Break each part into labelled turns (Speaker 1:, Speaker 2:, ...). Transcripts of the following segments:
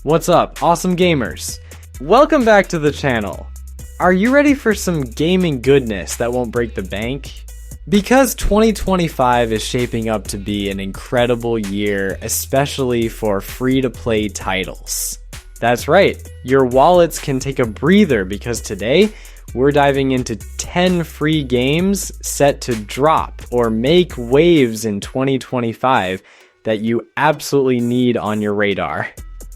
Speaker 1: What's up, awesome gamers? Welcome back to the channel. Are you ready for some gaming goodness that won't break the bank? Because 2025 is shaping up to be an incredible year, especially for free-to-play titles. That's right, your wallets can take a breather because today, we're diving into 10 free games set to drop or make waves in 2025 that you absolutely need on your radar.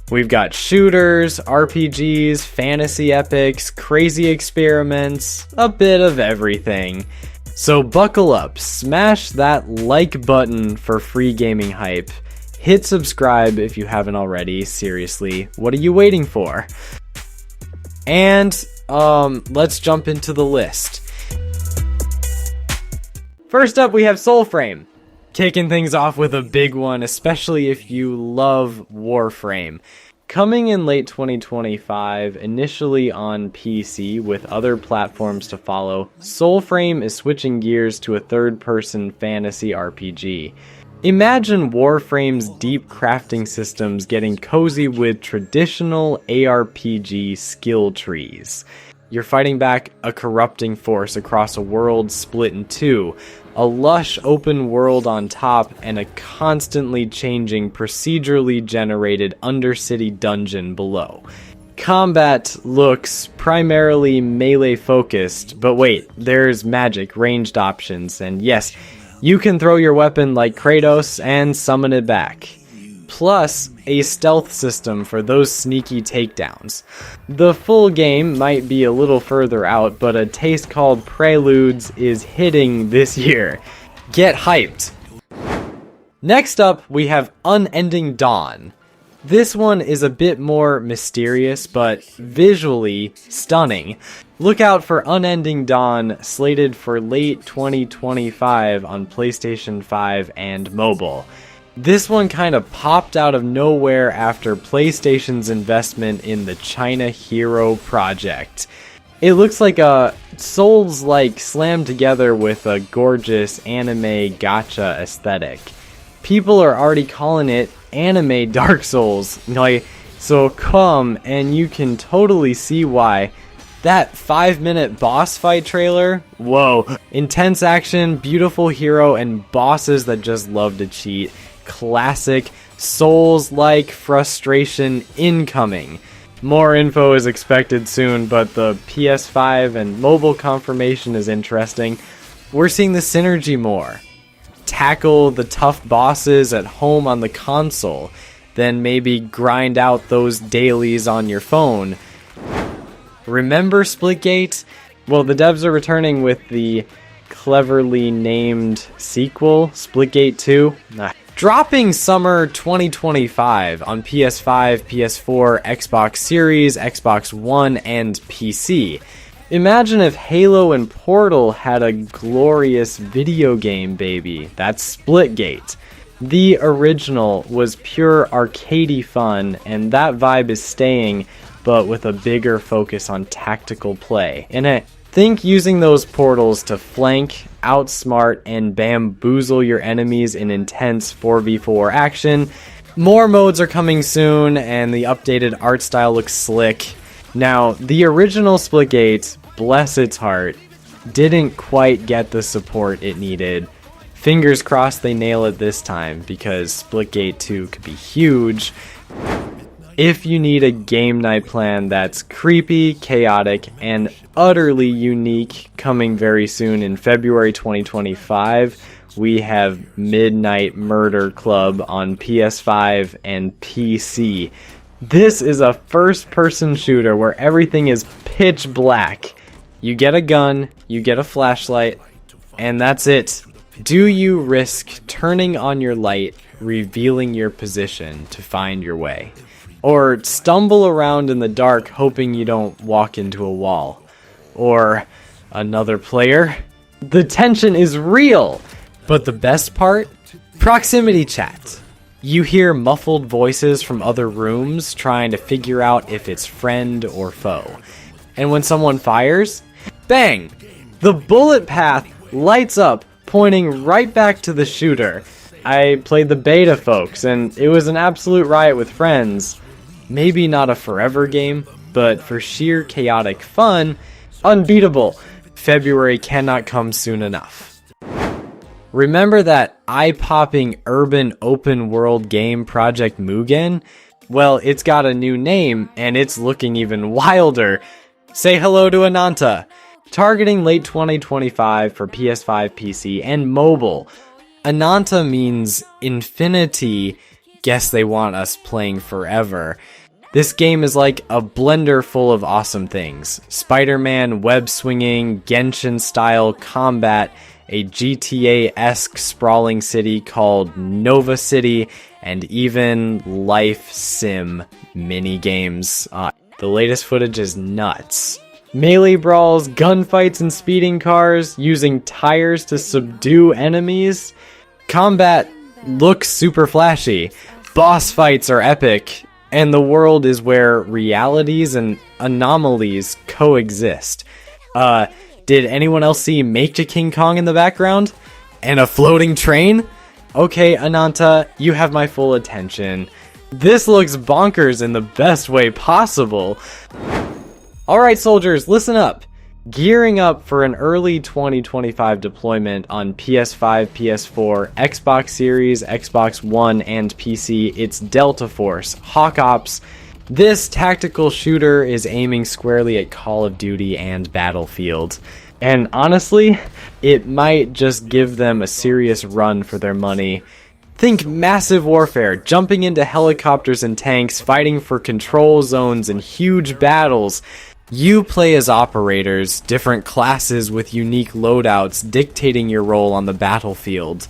Speaker 1: We've got shooters, RPGs, fantasy epics, crazy experiments, a bit of everything. So buckle up, smash that like button for free gaming hype, hit subscribe if you haven't already, seriously, what are you waiting for? And, let's jump into the list. First up, we have SoulFrame. Kicking things off with a big one, especially if you love Warframe. Coming in late 2025, initially on PC with other platforms to follow, SoulFrame is switching gears to a third-person fantasy RPG. Imagine Warframe's deep crafting systems getting cozy with traditional ARPG skill trees. You're fighting back a corrupting force across a world split in two, a lush open world on top, and a constantly changing procedurally generated undercity dungeon below. Combat looks primarily melee focused, but wait, there's magic, ranged options, and yes, you can throw your weapon like Kratos and summon it back. Plus, a stealth system for those sneaky takedowns. The full game might be a little further out, but a taste called Preludes is hitting this year. Get hyped! Next up, we have Unending Dawn. This one is a bit more mysterious, but visually stunning. Look out for Unending Dawn, slated for late 2025 on PlayStation 5 and mobile. This one kind of popped out of nowhere after PlayStation's investment in the China Hero project. It looks like a Souls-like slammed together with a gorgeous anime gacha aesthetic. People are already calling it anime Dark Souls, so come and you can totally see why. That 5-minute boss fight trailer, whoa, intense action, beautiful hero, and bosses that just love to cheat. Classic Souls-like frustration incoming. More info is expected soon, but the PS5 and mobile confirmation is interesting. We're seeing the synergy more. Tackle the tough bosses at home on the console, then maybe grind out those dailies on your phone. Remember Splitgate? Well, the devs are returning with the cleverly named sequel, Splitgate II. Dropping summer 2025 on PS5, PS4, Xbox Series, Xbox One, and PC. Imagine if Halo and Portal had a glorious video game baby. That's Splitgate. The original was pure arcadey fun, and that vibe is staying, but with a bigger focus on tactical play. And I think using those portals to flank, outsmart, and bamboozle your enemies in intense 4v4 action. More modes are coming soon, and the updated art style looks slick. Now, the original Splitgate, bless its heart, didn't quite get the support it needed. Fingers crossed they nail it this time, because Splitgate 2 could be huge. If you need a game night plan that's creepy, chaotic, and utterly unique, coming very soon in February 2025, we have Midnight Murder Club on PS5 and PC. This is a first-person shooter where everything is pitch black. You get a gun, you get a flashlight, and that's it. Do you risk turning on your light, revealing your position to find your way? Or stumble around in the dark hoping you don't walk into a wall? Or another player? The tension is real! But the best part? Proximity chat. You hear muffled voices from other rooms trying to figure out if it's friend or foe. And when someone fires, bang! The bullet path lights up, pointing right back to the shooter. I played the beta, folks, and it was an absolute riot with friends. Maybe not a forever game, but for sheer chaotic fun, unbeatable. February cannot come soon enough. Remember that eye-popping urban open world game Project Mugen? Well, it's got a new name, and it's looking even wilder. Say hello to Ananta. Targeting late 2025 for PS5, PC, and mobile. Ananta means infinity. Guess they want us playing forever. This game is like a blender full of awesome things. Spider-Man web-swinging, Genshin-style combat, a GTA-esque sprawling city called Nova City, and even life sim mini-games. The latest footage is nuts. Melee brawls, gunfights and speeding cars, using tires to subdue enemies. Combat looks super flashy. Boss fights are epic. And the world is where realities and anomalies coexist. Did anyone else see Make to King Kong in the background? And a floating train? Okay, Ananta, you have my full attention. This looks bonkers in the best way possible. Alright, soldiers, listen up. Gearing up for an early 2025 deployment on PS5, PS4, Xbox Series, Xbox One, and PC, it's Delta Force, Hawk Ops. This tactical shooter is aiming squarely at Call of Duty and Battlefield. And honestly, it might just give them a serious run for their money. Think massive warfare, jumping into helicopters and tanks, fighting for control zones and huge battles. You play as operators, different classes with unique loadouts dictating your role on the battlefield.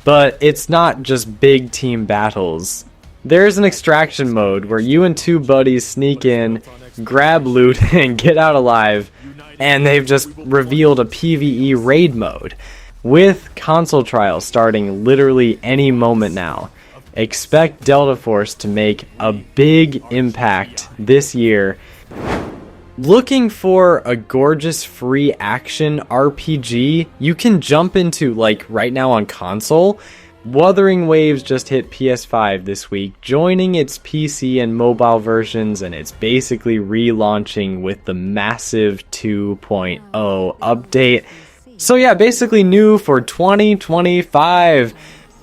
Speaker 1: But it's not just big team battles. There's an extraction mode where you and two buddies sneak in, grab loot, and get out alive, and they've just revealed a PvE raid mode, with console trials starting literally any moment now. Expect Delta Force to make a big impact this year. Looking for a gorgeous free action RPG you can jump into like right now on console? Wuthering Waves just hit PS5 this week, joining its PC and mobile versions, and it's basically relaunching with the massive 2.0 update. So yeah, basically new for 2025.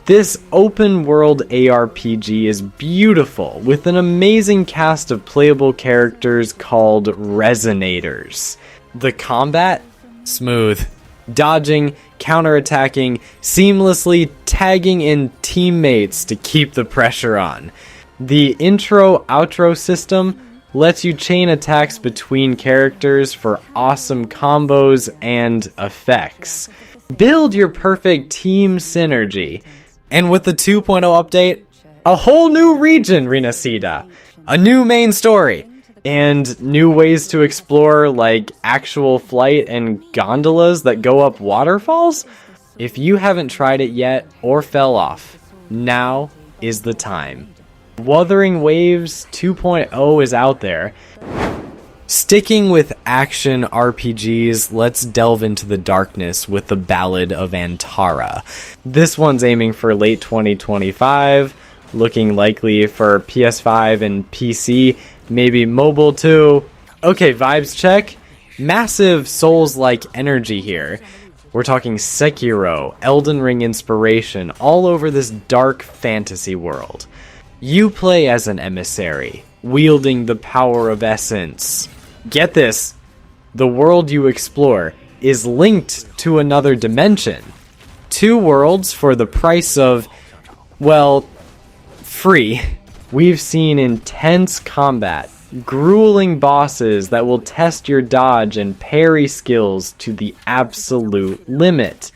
Speaker 1: This open world ARPG is beautiful, with an amazing cast of playable characters called Resonators. The combat? Smooth. Dodging, counterattacking, seamlessly tagging in teammates to keep the pressure on. The intro-outro system lets you chain attacks between characters for awesome combos and effects. Build your perfect team synergy. And with the 2.0 update, a whole new region, Renacida, a new main story, and new ways to explore like actual flight and gondolas that go up waterfalls? If you haven't tried it yet or fell off, now is the time. Wuthering Waves 2.0 is out there. Sticking with action RPGs, let's delve into the darkness with the Ballad of Antara. This one's aiming for late 2025, looking likely for PS5 and PC, maybe mobile too. Okay, vibes check. Massive Souls-like energy here. We're talking Sekiro, Elden Ring inspiration, all over this dark fantasy world. You play as an emissary, wielding the power of essence. Get this, the world you explore is linked to another dimension. 2 worlds for the price of, well, free. We've seen intense combat, grueling bosses that will test your dodge and parry skills to the absolute limit.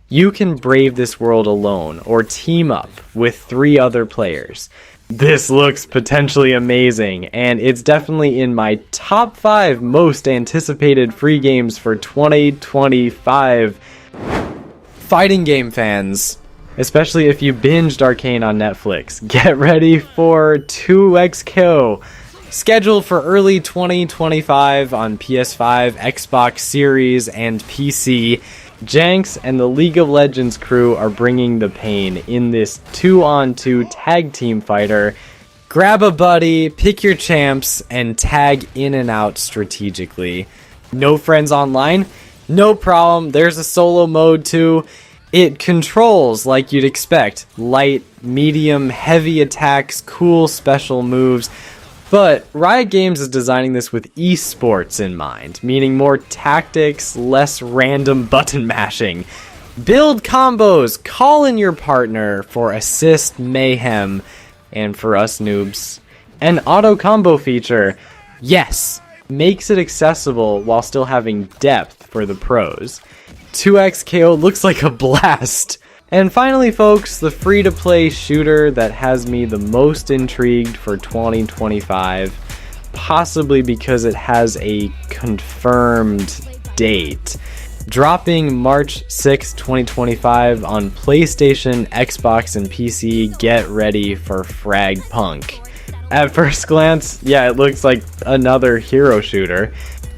Speaker 1: You can brave this world alone or team up with 3 other players. This looks potentially amazing, and it's definitely in my top 5 most anticipated free games for 2025. Fighting game fans, especially if you binged Arcane on Netflix, get ready for 2XKO. Scheduled for early 2025 on PS5, Xbox Series, and PC, Jenks and the League of Legends crew are bringing the pain in this 2-on-2 tag team fighter. Grab a buddy, pick your champs, and tag in and out strategically. No friends online? No problem, there's a solo mode too. It controls like you'd expect. Light, medium, heavy attacks, cool special moves. But Riot Games is designing this with esports in mind, meaning more tactics, less random button mashing. Build combos, call in your partner for assist mayhem, and for us noobs, an auto combo feature. Yes, makes it accessible while still having depth for the pros. 2x KO looks like a blast. And finally, folks, the free-to-play shooter that has me the most intrigued for 2025, possibly because it has a confirmed date. Dropping March 6, 2025 on PlayStation, Xbox, and PC, get ready for Frag Punk. At first glance, yeah, it looks like another hero shooter.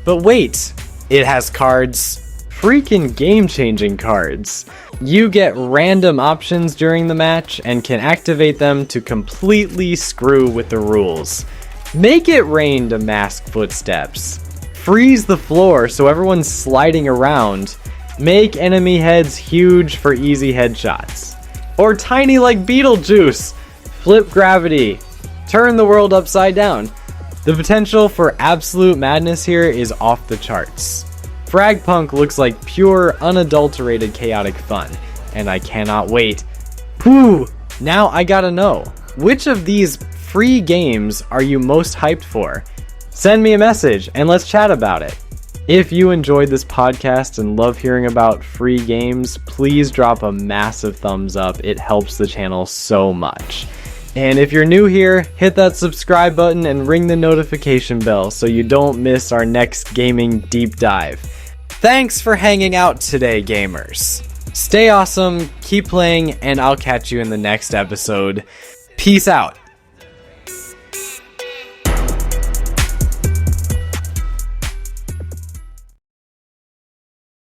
Speaker 1: But wait, it has cards. Freaking game-changing cards. You get random options during the match and can activate them to completely screw with the rules. Make it rain to mask footsteps. Freeze the floor so everyone's sliding around. Make enemy heads huge for easy headshots. Or tiny like Beetlejuice. Flip gravity. Turn the world upside down. The potential for absolute madness here is off the charts. Frag Punk looks like pure, unadulterated chaotic fun, and I cannot wait. Whew! Now I gotta know, which of these free games are you most hyped for? Send me a message and let's chat about it. If you enjoyed this podcast and love hearing about free games, please drop a massive thumbs up. It helps the channel so much. And if you're new here, hit that subscribe button and ring the notification bell so you don't miss our next gaming deep dive. Thanks for hanging out today, gamers. Stay awesome, keep playing, and I'll catch you in the next episode. Peace out.